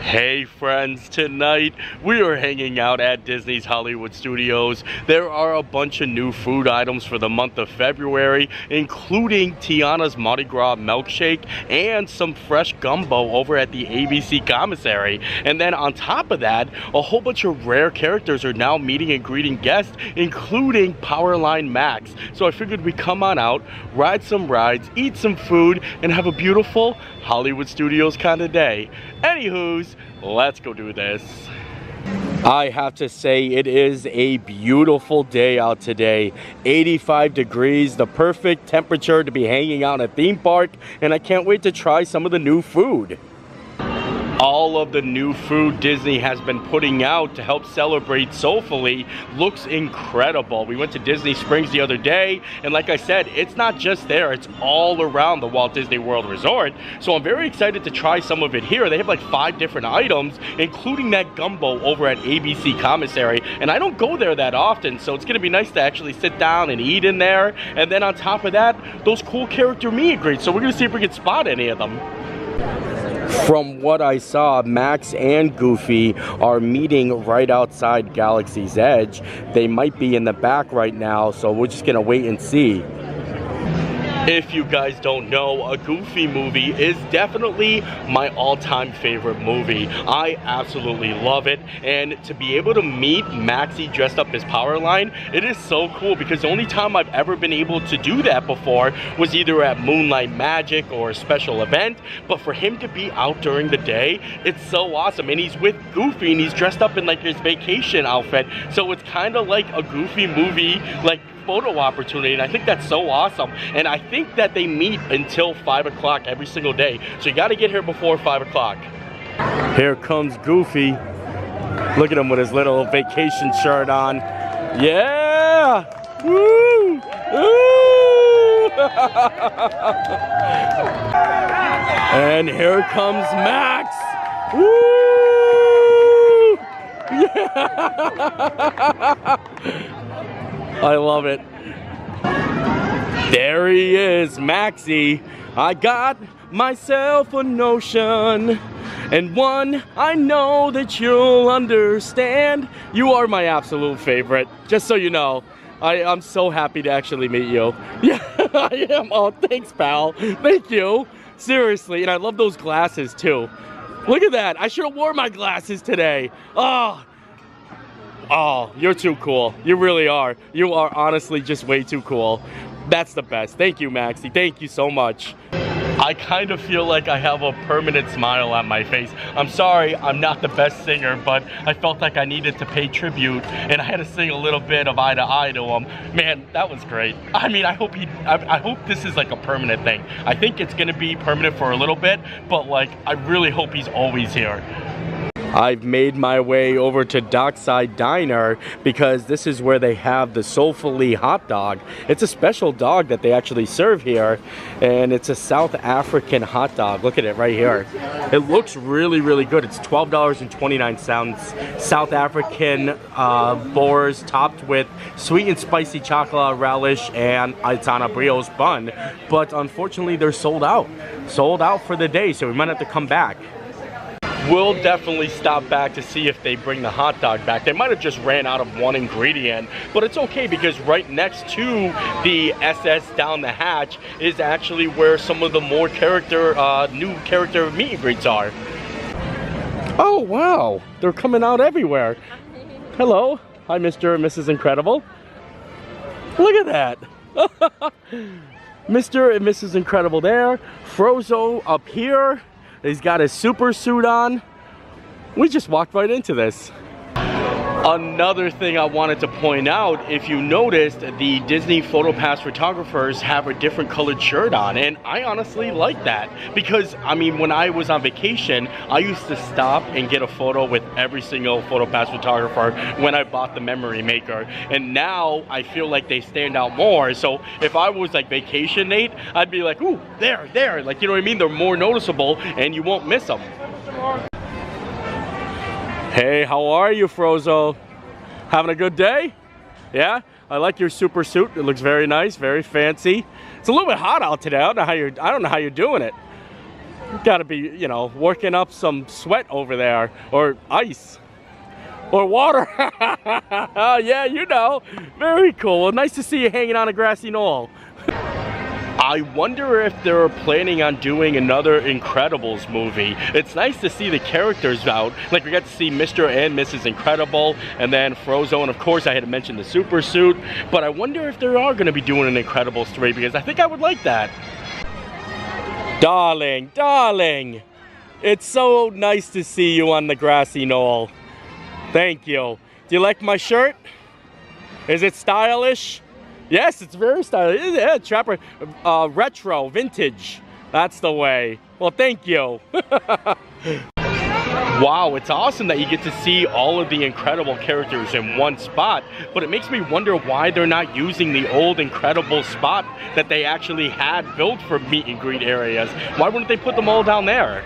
Hey friends, tonight we are hanging out at Disney's Hollywood Studios. There are a bunch of new food items for the month of February, including Tiana's Mardi Gras Milkshake and some fresh gumbo over at the ABC commissary. And then on top of that, a whole bunch of rare characters are now meeting and greeting guests, including Powerline Max. So I figured we'd come on out, ride some rides, eat some food, and have a beautiful Hollywood Studios kind of day. Anywho's, let's go do this. I have to say it is a beautiful day out today. 85 degrees, the perfect temperature to be hanging out in a theme park, and I can't wait to try some of the new food. All of the new food Disney has been putting out to help celebrate soulfully looks incredible. We went to Disney Springs the other day, and like I said, it's not just there, it's all around the Walt Disney World Resort. So I'm very excited to try some of it here. They have like 5 different items, including that gumbo over at ABC Commissary. And I don't go there that often, so it's gonna be nice to actually sit down and eat in there. And then on top of that, those cool character meet and greets. So we're gonna see if we can spot any of them. From what I saw, Max and Goofy are meeting right outside Galaxy's Edge. They might be in the back right now, so we're just gonna wait and see. If you guys don't know, a Goofy movie is definitely my all-time favorite movie. I absolutely love it, and to be able to meet Maxie dressed up as Powerline, it is so cool because the only time I've ever been able to do that before was either at Moonlight Magic or a special event, but for him to be out during the day, it's so awesome. And he's with Goofy and he's dressed up in like his vacation outfit, so it's kind of like a Goofy movie, like photo opportunity, and I think that's so awesome. And I think that they meet until 5 o'clock every single day, so you got to get here before 5 o'clock. Here comes Goofy. Look at him with his little vacation shirt on. Yeah! Woo! Woo! And here comes Max. Woo! Yeah! I love it. There he is, Maxie. I got myself a notion, and one I know that you'll understand. You are my absolute favorite, just so you know. I'm so happy to actually meet you. Yeah, I am. Oh, thanks, pal. Thank you. Seriously, and I love those glasses too. Look at that. I should have worn my glasses today. Oh, you're too cool. You really are. You are honestly just way too cool. That's the best. Thank you, Maxie. Thank you so much. I kind of feel like I have a permanent smile on my face. I'm sorry, I'm not the best singer, but I felt like I needed to pay tribute, and I had to sing a little bit of Eye to Eye to him. Man, that was great. I mean, I hope this is like a permanent thing. I think it's gonna be permanent for a little bit, but like, I really hope he's always here. I've made my way over to Dockside Diner because this is where they have the Soulfully hot dog. It's a special dog that they actually serve here, and it's a South African hot dog. Look at it right here. It looks really, really good. It's $12.29. South African boars topped with sweet and spicy chocolate relish, and it's on a brioche bun. But unfortunately, they're sold out. Sold out for the day, so we might have to come back. We'll definitely stop back to see if they bring the hot dog back. They might have just ran out of one ingredient, but it's okay because right next to the SS down the hatch is actually where some of the more new character meet and greets are. Oh wow, they're coming out everywhere. Hello, hi Mr. and Mrs. Incredible. Look at that. Mr. and Mrs. Incredible there, Frozo up here. He's got his super suit on. We just walked right into this. Another thing I wanted to point out, if you noticed, the Disney PhotoPass photographers have a different colored shirt on, and I honestly like that because, I mean, when I was on vacation, I used to stop and get a photo with every single PhotoPass photographer when I bought the memory maker, and now I feel like they stand out more. So if I was like vacation Nate, I'd be like, ooh, there, like, you know what I mean? They're more noticeable and you won't miss them. Hey, how are you, Frozo? Having a good day? Yeah? I like your super suit. It looks very nice, very fancy. It's a little bit hot out today. I don't know how you're doing it. Gotta be, you know, working up some sweat over there, or ice, or water. Yeah, you know. Very cool. Well, nice to see you hanging on a grassy knoll. I wonder if they're planning on doing another Incredibles movie. It's nice to see the characters out. Like, we got to see Mr. and Mrs. Incredible, and then Frozone. Of course, I had to mention the super suit. But I wonder if they are going to be doing an Incredibles 3, because I think I would like that. Darling, darling, it's so nice to see you on the grassy knoll. Thank you. Do you like my shirt? Is it stylish? Yes, it's very stylish. Yeah, Trapper, retro, vintage. That's the way. Well, thank you. Wow, it's awesome that you get to see all of the Incredible characters in one spot, but it makes me wonder why they're not using the old Incredible spot that they actually had built for meet and greet areas. Why wouldn't they put them all down there?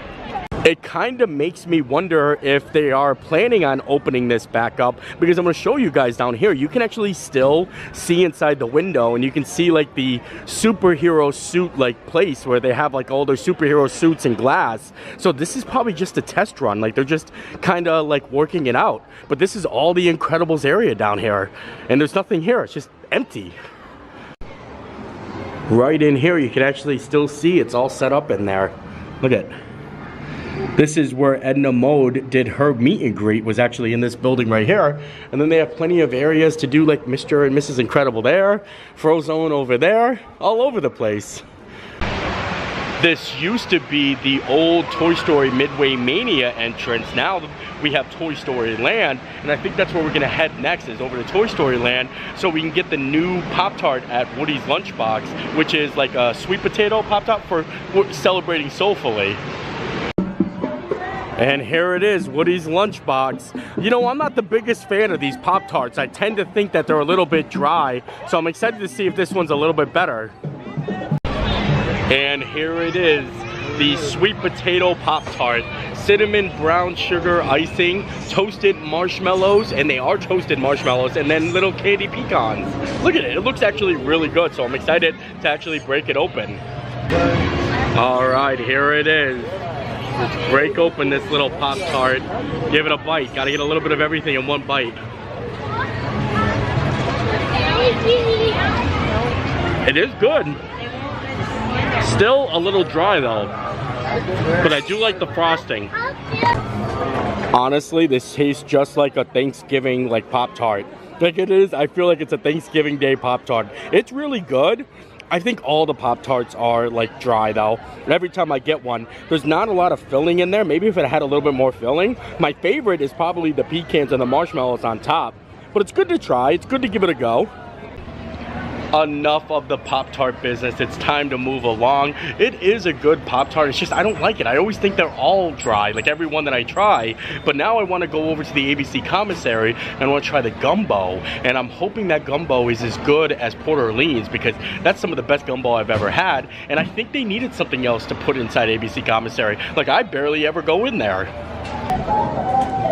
It kind of makes me wonder if they are planning on opening this back up, because I'm going to show you guys down here. You can actually still see inside the window, and you can see like the superhero suit like place where they have like all their superhero suits and glass. So this is probably just a test run. Like, they're just kind of like working it out. But this is all the Incredibles area down here, and there's nothing here. It's just empty. Right in here, you can actually still see it's all set up in there. Look at it. This is where Edna Mode did her meet and greet, was actually in this building right here. And then they have plenty of areas to do like Mr. and Mrs. Incredible there, Frozone over there, all over the place. This used to be the old Toy Story Midway Mania entrance. Now we have Toy Story Land, and I think that's where we're gonna head next, is over to Toy Story Land, so we can get the new Pop-Tart at Woody's Lunchbox, which is like a sweet potato Pop-Tart for celebrating soulfully. And here it is, Woody's Lunchbox. You know, I'm not the biggest fan of these Pop-Tarts. I tend to think that they're a little bit dry, so I'm excited to see if this one's a little bit better. And here it is, the sweet potato Pop-Tart. Cinnamon brown sugar icing, toasted marshmallows, and they are toasted marshmallows, and then little candy pecans. Look at it, it looks actually really good, so I'm excited to actually break it open. All right, here it is. Let's break open this little Pop-Tart, give it a bite. Gotta get a little bit of everything in one bite. It is good. Still a little dry though, but I do like the frosting. Honestly, this tastes just like a Thanksgiving like Pop-Tart. Like it is, I feel like it's a Thanksgiving Day Pop-Tart. It's really good. I think all the Pop-Tarts are like dry though. Every time I get one, there's not a lot of filling in there. Maybe if it had a little bit more filling. My favorite is probably the pecans and the marshmallows on top. But it's good to try. It's good to give it a go. Enough of the Pop-Tart business. It's time to move along. It is a good Pop-Tart. It's just I don't like it. I always think they're all dry, like every one that I try. But now I want to go over to the ABC commissary and I want to try the Gumbo. And I'm hoping that Gumbo is as good as Port Orleans, because that's some of the best Gumbo I've ever had. And I think they needed something else to put inside ABC commissary. Like, I barely ever go in there.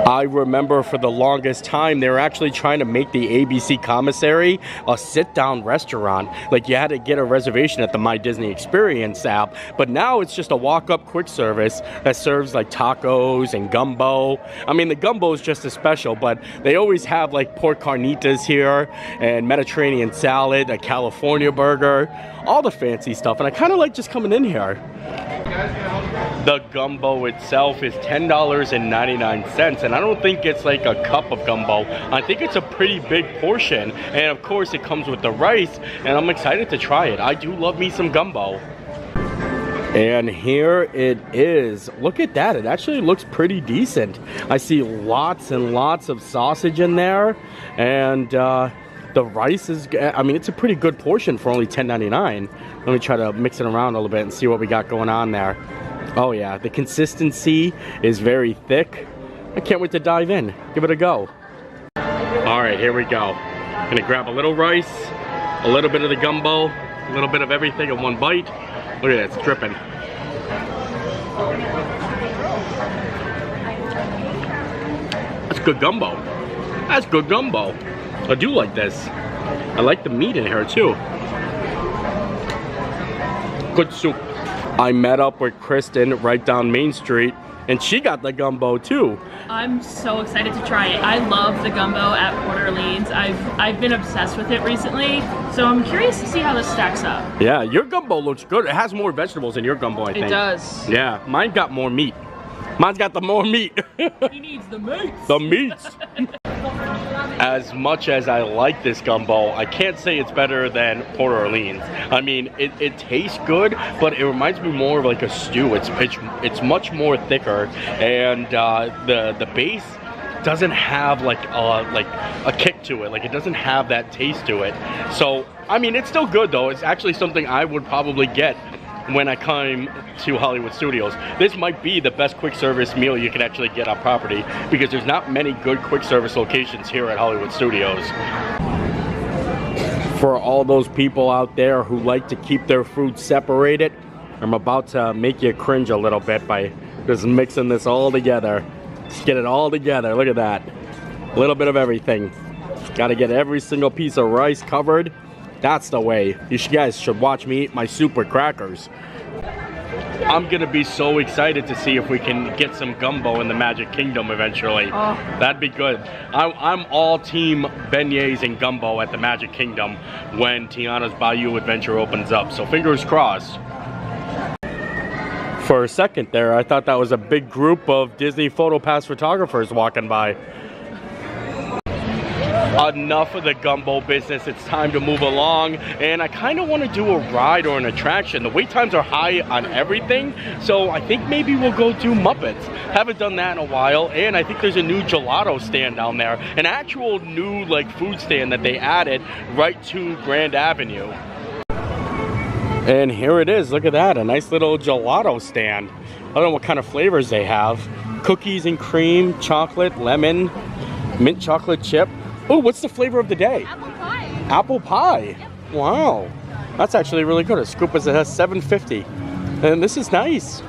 I remember for the longest time they were actually trying to make the ABC commissary a sit-down restaurant. Like, you had to get a reservation at the My Disney Experience app, but now it's just a walk-up quick service that serves like tacos and gumbo. I mean, the gumbo is just as special, but they always have like pork carnitas here and Mediterranean salad, a California burger, all the fancy stuff, and I kind of like just coming in here. The gumbo itself is $10.99, and I don't think it's like a cup of gumbo. I think it's a pretty big portion, and of course it comes with the rice, and I'm excited to try it. I do love me some gumbo. And here it is. Look at that, it actually looks pretty decent. I see lots and lots of sausage in there, and the rice is, I mean, it's a pretty good portion for only $10.99. Let me try to mix it around a little bit and see what we got going on there. Oh yeah, the consistency is very thick. I can't wait to dive in. Give it a go. All right, here we go. Gonna grab a little rice, a little bit of the gumbo, a little bit of everything in one bite. Look at it, it's dripping. That's good gumbo. That's good gumbo. I do like this. I like the meat in here too. Good soup. I met up with Kristen right down Main Street, and she got the gumbo too. I'm so excited to try it. I love the gumbo at Port Orleans. I've been obsessed with it recently, so I'm curious to see how this stacks up. Yeah, your gumbo looks good. It has more vegetables than your gumbo, I think. It does. Yeah, mine got more meat. Mine's got the more meat. He needs the meats. The meats. As much as I like this gumbo, I can't say it's better than Port Orleans. I mean, it tastes good, but it reminds me more of like a stew. It's much more thicker, and the base doesn't have like a kick to it. Like, it doesn't have that taste to it. So I mean, it's still good though. It's actually something I would probably get when I come to Hollywood Studios. This might be the best quick service meal you can actually get on property, because there's not many good quick service locations here at Hollywood Studios. For all those people out there who like to keep their food separated, I'm about to make you cringe a little bit by just mixing this all together. Just get it all together. Look at that. A little bit of everything. Got to get every single piece of rice covered. That's the way. You guys should watch me eat my super crackers. I'm gonna be so excited to see if we can get some gumbo in the Magic Kingdom eventually. Oh. That'd be good. I'm all team beignets and gumbo at the Magic Kingdom when Tiana's Bayou Adventure opens up, so fingers crossed. For a second there, I thought that was a big group of Disney PhotoPass photographers walking by. Enough of the gumbo business. It's time to move along, and I kind of want to do a ride or an attraction. The wait times are high on everything, so I think maybe we'll go do Muppets. Haven't done that in a while, and I think there's a new gelato stand down there, an actual new like food stand that they added right to Grand Avenue. And here it is. Look at that, a nice little gelato stand. I don't know what kind of flavors they have. Cookies and cream, chocolate, lemon, mint chocolate chip. Oh, what's the flavor of the day? Apple pie. Apple pie? Yep. Wow. That's actually really good. A scoop is $7.50. And this is nice.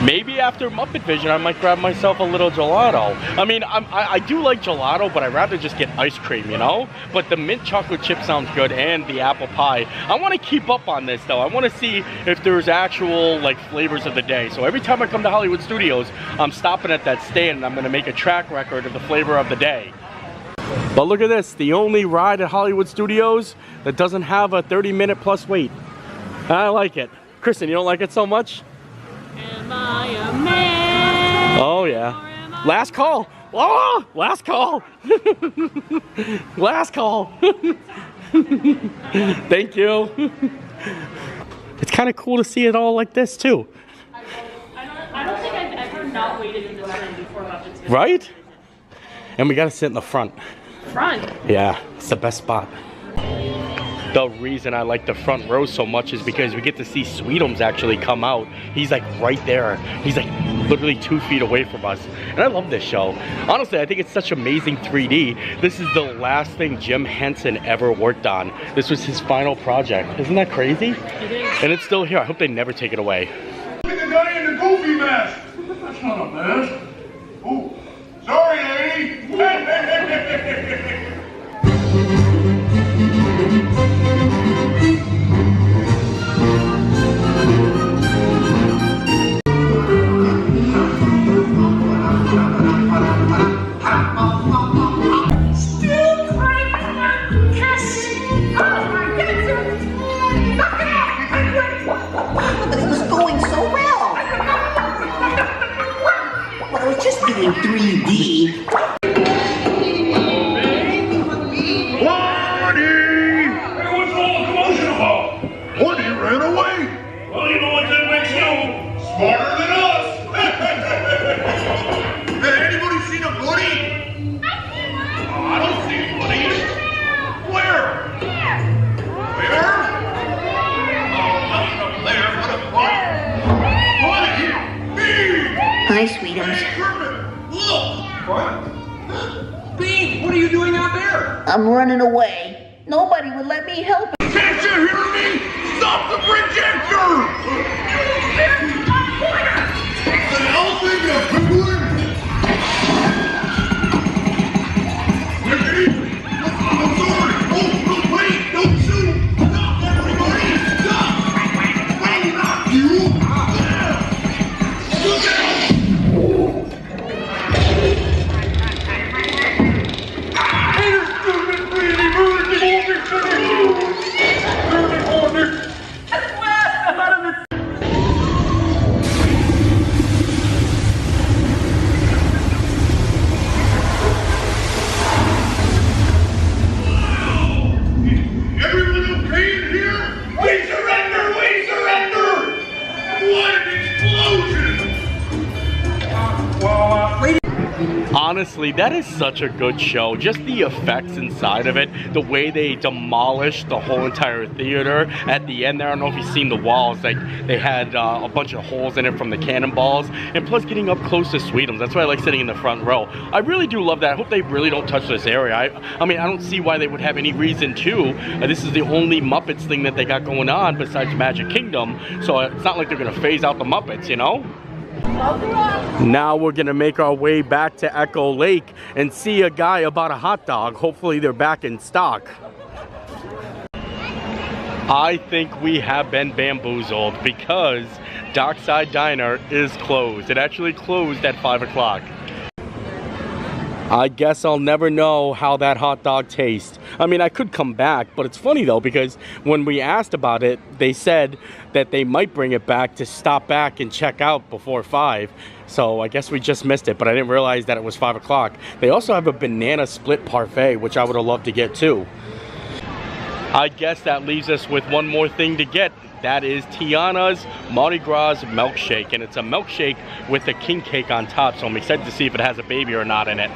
Maybe after Muppet Vision, I might grab myself a little gelato. I mean, I do like gelato, but I'd rather just get ice cream, you know? But the mint chocolate chip sounds good, and the apple pie. I want to keep up on this, though. I want to see if there's actual, like, flavors of the day. So every time I come to Hollywood Studios, I'm stopping at that stand, and I'm going to make a track record of the flavor of the day. But look at this, the only ride at Hollywood Studios that doesn't have a 30-minute plus wait. I like it. Kristen, you don't like it so much? Am I a man? Oh yeah. Last call. Oh, last call. Last call. Thank you. It's kind of cool to see it all like this too. I don't think I've ever not waited in this line before Muppets. Right? And we gotta sit in the front. Front? Yeah, it's the best spot. The reason I like the front row so much is because we get to see Sweetums actually come out. He's like right there. He's like literally 2 feet away from us. And I love this show. Honestly, I think it's such amazing 3D. This is the last thing Jim Henson ever worked on. This was his final project. Isn't that crazy? It is. And it's still here. I hope they never take it away. Look at the guy in the goofy mask. That's not a mask. Oh, sorry, lady. In 3D. Mardi! Hey, what's all the commotion about? Mardi ran away. Well, you know what that makes you? Smarter than us. Hey, anybody seen a buddy? Oh, I don't see anybody. Where? Where? Oh, nothing up there. What a Buddy! Me! Hi, Sweetums. Look! What? Bean, what are you doing out there? I'm running away. Nobody would let me help. Can't you hear me? Stop the projector! What the hell thing, you penguin? Take it easy. I'm sorry. Oh, no, wait, don't shoot. Stop, everybody. Stop. Wait, not you. honestly, that is such a good show. Just the effects inside of it, the way they demolished the whole entire theater at the end there. I don't know if you've seen the walls, like they had a bunch of holes in it from the cannonballs, and plus getting up close to Sweetums. That's why I like sitting in the front row. I really do love that. I hope they really don't touch this area. I mean, I don't see why they would have any reason to. This is the only Muppets thing that they got going on besides Magic Kingdom, so it's not like they're gonna phase out the Muppets, you know? Now we're gonna make our way back to Echo Lake and see a guy about a hot dog. Hopefully they're back in stock. I think we have been bamboozled because Dockside Diner is closed. It actually closed at 5 o'clock. I guess I'll never know how that hot dog tastes. I mean, I could come back, but it's funny though, because when we asked about it, they said that they might bring it back to stop back and check out before 5. So I guess we just missed it, but I didn't realize that it was 5 o'clock. They also have a banana split parfait, which I would have loved to get too. I guess that leaves us with one more thing to get. That is Tiana's Mardi Gras milkshake, and it's a milkshake with a king cake on top, so I'm excited to see if it has a baby or not in it.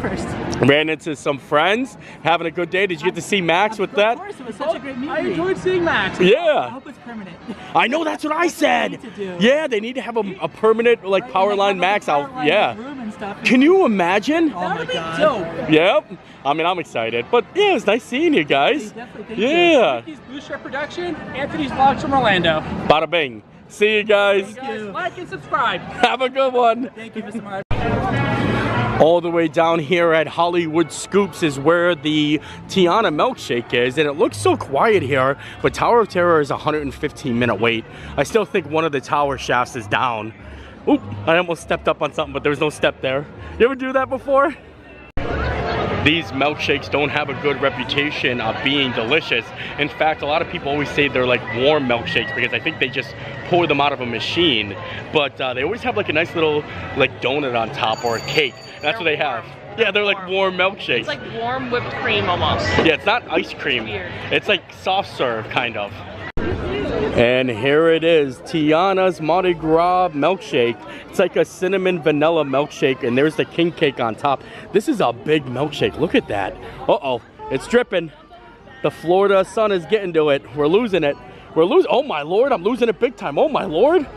First. Ran into some friends, having a good day. Did you get to see Max with that? Of course, it was such a great movie. I enjoyed seeing Max. Yeah. I hope it's permanent. I know, that's what I said. They need to do. Yeah, they need to have a permanent like power line Max out. Yeah. Room and stuff. Can you imagine? Oh my God. Dope. Yep. I mean, I'm excited. But yeah, it was nice seeing you guys. Definitely, thank Yeah. Anthony's Booster Production, Anthony's Vlogs from Orlando. Bada bing. See you guys. Thank you. Like and subscribe. Have a good one. Thank you, Mr. Martin. All the way down here at Hollywood Scoops is where the Tiana milkshake is, and it looks so quiet here, but Tower of Terror is a 115-minute wait. I still think one of the tower shafts is down. Oop, I almost stepped up on something, but there was no step there. You ever do that before? These milkshakes don't have a good reputation of being delicious. In fact, a lot of people always say they're like warm milkshakes because I think they just pour them out of a machine. But they always have like a nice little like donut on top or a cake. That's what they have. Yeah, they're like warm milkshakes. It's like warm whipped cream almost. Yeah, it's not ice cream. Weird. It's like soft serve, kind of. And here it is, Tiana's Mardi Gras milkshake. It's like a cinnamon vanilla milkshake, and there's the king cake on top. This is a big milkshake. Look at that. Uh-oh, it's dripping. The Florida sun is getting to it. We're losing it. We're losing. Oh my Lord, I'm losing it big time. Oh my Lord.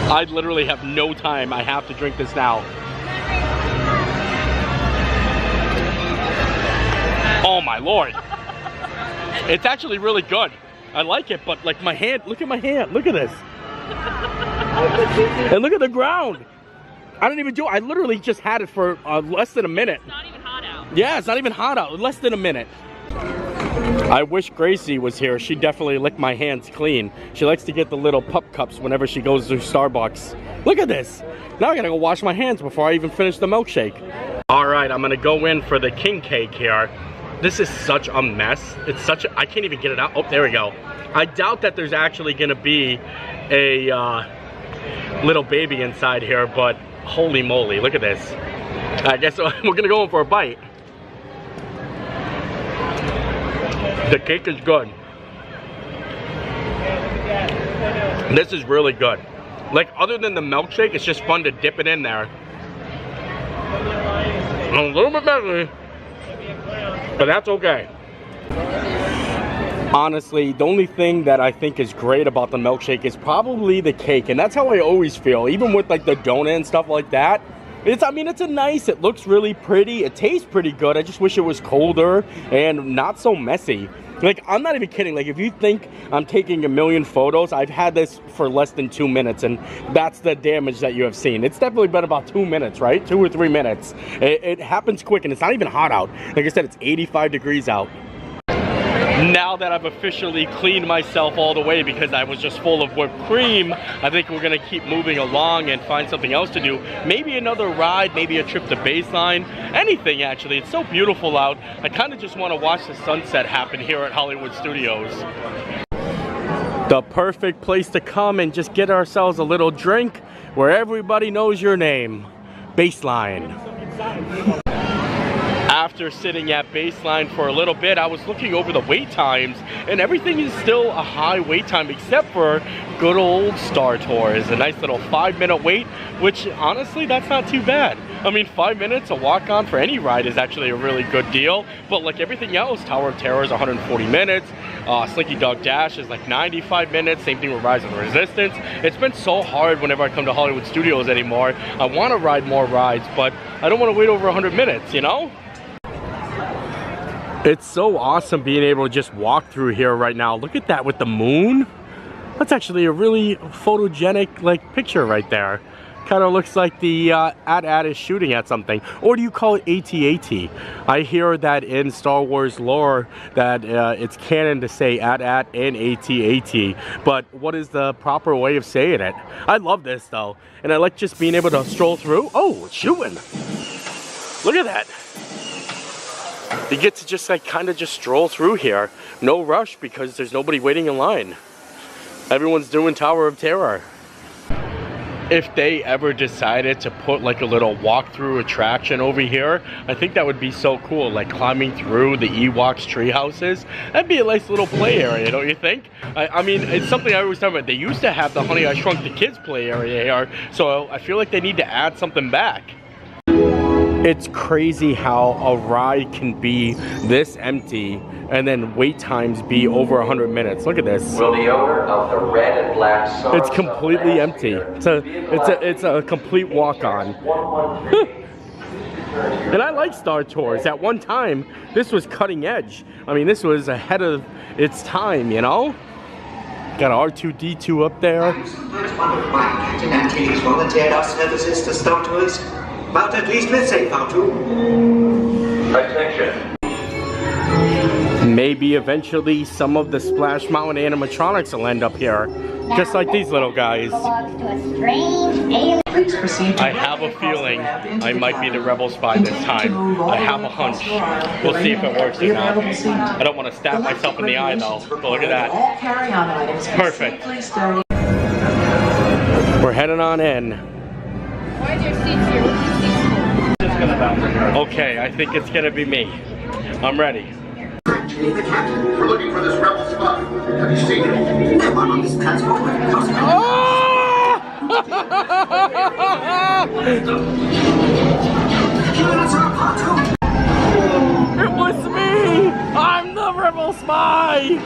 I literally have no time. I have to drink this now. Oh my Lord. It's actually really good. I like it, but like my hand, look at my hand. Look at this. And look at the ground. I didn't even do it. I literally just had it for less than a minute. It's not even hot out. Yeah, it's not even hot out. Less than a minute. I wish Gracie was here. She definitely licked my hands clean. She likes to get the little pup cups whenever she goes to Starbucks. Look at this. Now I gotta go wash my hands before I even finish the milkshake. All right, I'm gonna go in for the king cake here. This is such a mess. It's such a, I can't even get it out. Oh, there we go. I doubt that there's actually gonna be a little baby inside here, but holy moly, look at this. I guess we're gonna go in for a bite. The cake is good. This is really good. Like, other than the milkshake, it's just fun to dip it in there. A little bit messy, but that's okay. Honestly, the only thing that I think is great about the milkshake is probably the cake, and that's how I always feel, even with like the donut and stuff like that. I mean, it's a nice, it looks really pretty, it tastes pretty good. I just wish it was colder and not so messy. Like, I'm not even kidding. Like, if you think I'm taking a million photos, I've had this for less than 2 minutes, and that's the damage that you have seen. It's definitely been about 2 minutes, right? 2 or 3 minutes. It happens quick, and it's not even hot out. Like I said, it's 85 degrees out. Now that I've officially cleaned myself all the way because I was just full of whipped cream, I think we're gonna keep moving along and find something else to do. Maybe another ride, maybe a trip to Baseline, anything actually. It's so beautiful out. I kind of just want to watch the sunset happen here at Hollywood Studios. The perfect place to come and just get ourselves a little drink where everybody knows your name. Baseline. After sitting at baseline for a little bit, I was looking over the wait times, and everything is still a high wait time except for good old Star Tours. A nice little 5-minute wait, which honestly, that's not too bad. I mean, 5 minutes, a walk-on for any ride is actually a really good deal. But like everything else, Tower of Terror is 140 minutes. Slinky Dog Dash is like 95 minutes. Same thing with Rise of the Resistance. It's been so hard whenever I come to Hollywood Studios anymore. I want to ride more rides, but I don't want to wait over 100 minutes, you know? It's so awesome being able to just walk through here right now. Look at that with the moon. That's actually a really photogenic like picture right there. Kind of looks like the AT-AT is shooting at something. Or do you call it AT-AT? I hear that in Star Wars lore that it's canon to say AT-AT and AT-AT. But what is the proper way of saying it? I love this though. And I like just being able to stroll through. Oh, it's shooting. Look at that. You get to just like kind of just stroll through here. No rush because there's nobody waiting in line. Everyone's doing Tower of Terror. If they ever decided to put like a little walkthrough attraction over here, I think that would be so cool, like climbing through the Ewoks tree houses. That'd be a nice little play area, don't you think? I mean, it's something I always talk about. They used to have the Honey, I Shrunk the Kids play area here, so I feel like they need to add something back. It's crazy how a ride can be this empty and then wait times be over 100 minutes. Look at this. Will the owner of the red and black Sonos It's completely empty. It's a complete walk-on. And I like Star Tours. At one time, this was cutting edge. I mean, this was ahead of its time, you know? Got R2-D2 up there. Captain Antilles volunteered our services to Star Tours. But at least we're safe, aren't we? Attention. Maybe eventually some of the Splash Mountain animatronics will end up here. Just like these little guys. I have a feeling I might be the rebel spy this time. I have a hunch. We'll see if it works or not. I don't want to stab myself in the eye though. But look at that. Perfect. We're heading on in. Okay, I think it's gonna be me. I'm ready. Actually, the captain. We're looking for this rebel spy. Have you seen him? No one on this transport will cross it. It was me! I'm the rebel spy!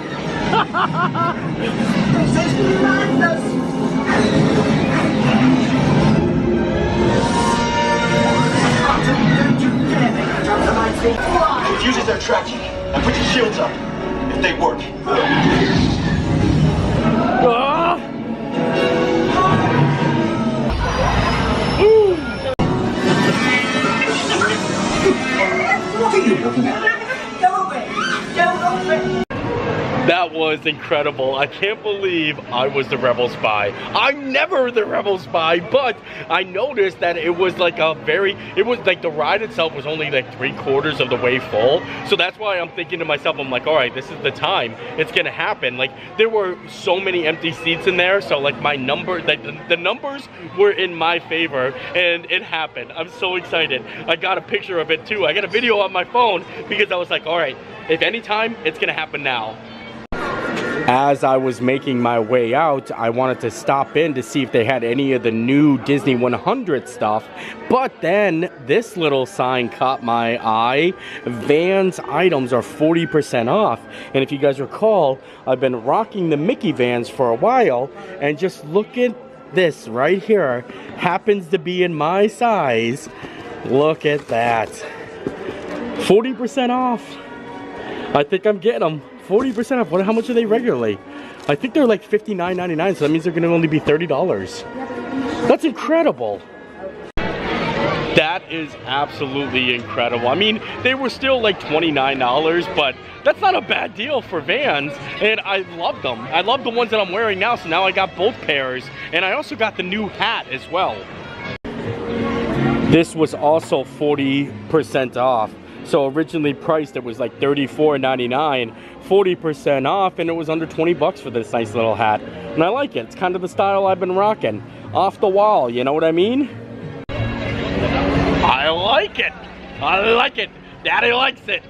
Uses their tracking. And put your shields up. If they work. What are you looking at? Go away! Don't open! That was incredible. I can't believe I was the rebel spy. I'm never the rebel spy, but I noticed that it was like the ride itself was only like 3/4 of the way full. So that's why I'm thinking to myself, I'm like, all right, this is the time. It's gonna happen. Like there were so many empty seats in there. So like my number, like the numbers were in my favor and it happened. I'm so excited. I got a picture of it too. I got a video on my phone because I was like, all right, if any time, it's gonna happen now. As I was making my way out, I wanted to stop in to see if they had any of the new Disney 100 stuff. But then this little sign caught my eye. Vans items are 40% off. And if you guys recall, I've been rocking the Mickey Vans for a while. And just look at this right here. Happens to be in my size. Look at that. 40% off. I think I'm getting them. 40% off. How much are they regularly? I think they're like $59.99, so that means they're going to only be $30. That's incredible. That is absolutely incredible. I mean, they were still like $29, but that's not a bad deal for Vans, and I love them. I love the ones that I'm wearing now, so now I got both pairs, and I also got the new hat as well. This was also 40% off. So originally priced, it was like $34.99, 40% off, and it was under 20 bucks for this nice little hat. And I like it. It's kind of the style I've been rocking. Off the wall, you know what I mean? I like it. I like it. Daddy likes it.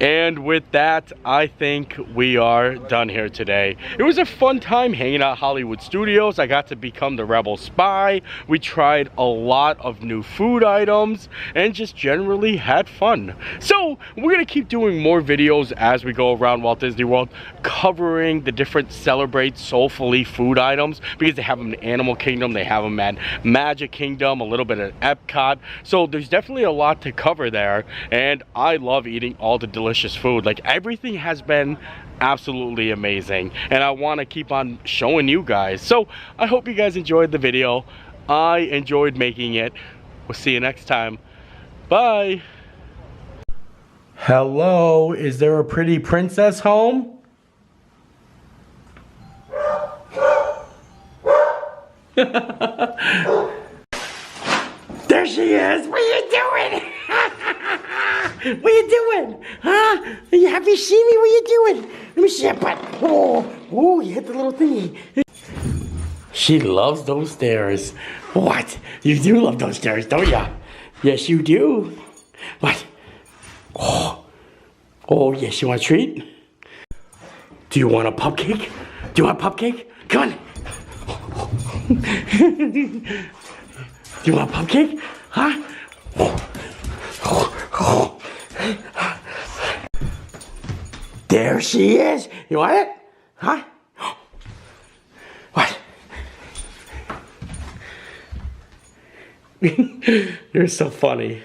And with that, I think we are done here today. It was a fun time hanging out at Hollywood Studios. I got to become the Rebel Spy. We tried a lot of new food items and just generally had fun. So we're gonna keep doing more videos as we go around Walt Disney World, covering the different Celebrate Soulfully food items, because they have them in Animal Kingdom, they have them at Magic Kingdom, a little bit at Epcot. So there's definitely a lot to cover there, and I love eating all the delicious food. Like, everything has been absolutely amazing, and I want to keep on showing you guys. So I hope you guys enjoyed the video. I enjoyed making it. We'll see you next time. Bye. Hello, is there a pretty princess home? There she is. What are you doing? What are you doing? Huh? Are you happy to see me? What are you doing? Let me see your butt. Oh, you hit the little thingy. She loves those stairs. What? You do love those stairs, don't ya? Yes, you do. What? Oh, yes, you want a treat? Do you want a cupcake? Do you want a cupcake? Come on. Do you want a cupcake? Huh? There she is. You want it? Huh? What? You're so funny.